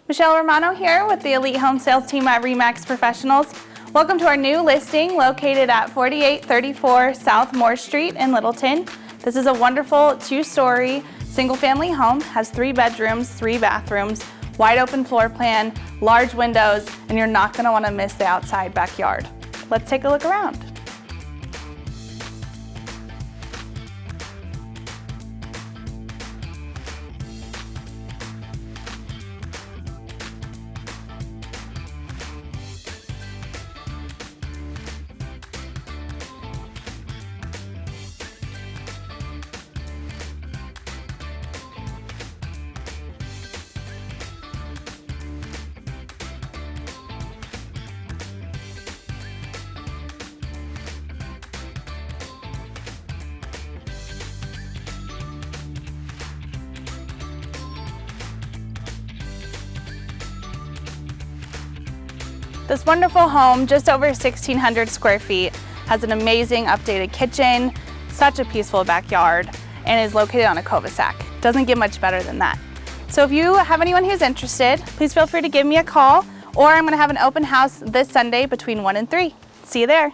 Michelle Romano here with the Elite Home Sales Team at RE/MAX Professionals. Welcome to our new listing located at 4834 South Moore Street in Littleton. This is a wonderful two-story single-family home, has 3 bedrooms, 3 bathrooms, wide open floor plan, large windows, and you're not going to want to miss the outside backyard. Let's take a look around. This wonderful home, just over 1,600 square feet, has an amazing updated kitchen, such a peaceful backyard, and is located on a cul-de-sac. Doesn't get much better than that. So if you have anyone who's interested, please feel free to give me a call, or I'm going to have an open house this Sunday between 1 and 3. See you there.